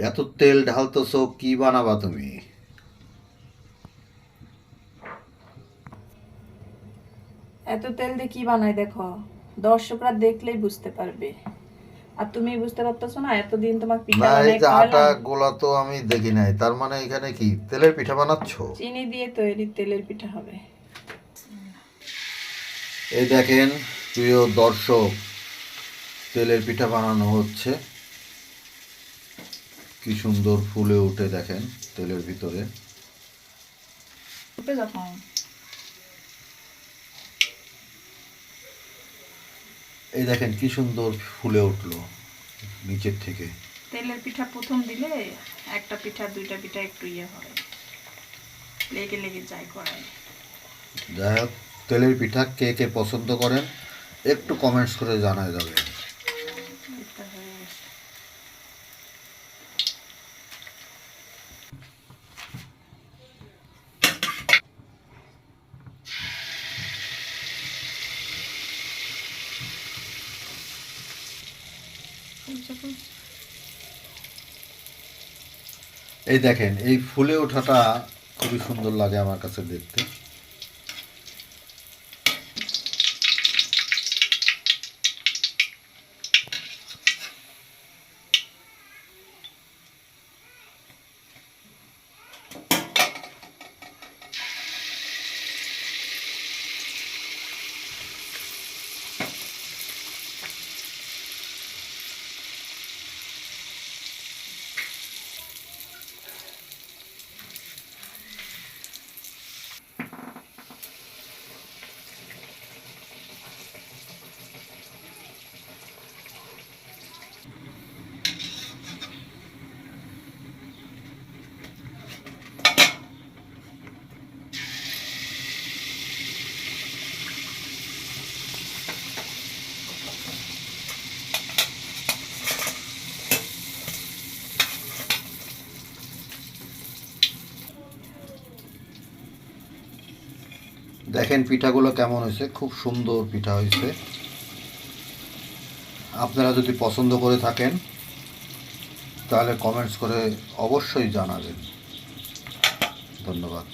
এত তেল ঢালতেছো, কি বানাবা তুমি? এত তেল দিয়ে কি বানাই দেখো, দর্শকরা দেখলেই বুঝতে পারবে। আর তুমি বুঝতে পারতেছো না, এতদিন তোমার পিঠা না, এই বানাই যে আটা খাওয়ালাম। গোলা তো আমি দেখি নাই, তার মানে এখানে কি তেলের পিঠা বানাচ্ছ? চিনি দিয়ে তৈরি তেলের পিঠা হবে। এই দেখেন প্রিয় দর্শক, তেলের পিঠা বানানো হচ্ছে। কি সুন্দর ফুলে উঠে দেখেন তেলের ভিতরে। যখন এই দেখেন কি সুন্দর ফুলে উঠলো নিচের থেকে। তেলের পিঠা প্রথম দিলে একটা পিঠা দুইটা পিঠা একটু ইয়ে হয়, লেগে লেগে যায় কড়াই। যাই হোক, তেলের পিঠা কে কে পছন্দ করেন একটু কমেন্টস করে জানায় যাবে। এটা হয়ে গেছে। এই দেখেন এই ফুলে ওঠাটা খুবই সুন্দর লাগে আমার কাছে দেখতে। দেখেন পিঠাগুলো কেমন হয়েছে, খুব সুন্দর পিঠা হয়েছে। আপনারা যদি পছন্দ করে থাকেন তাহলে কমেন্টস করে অবশ্যই জানাবেন। ধন্যবাদ।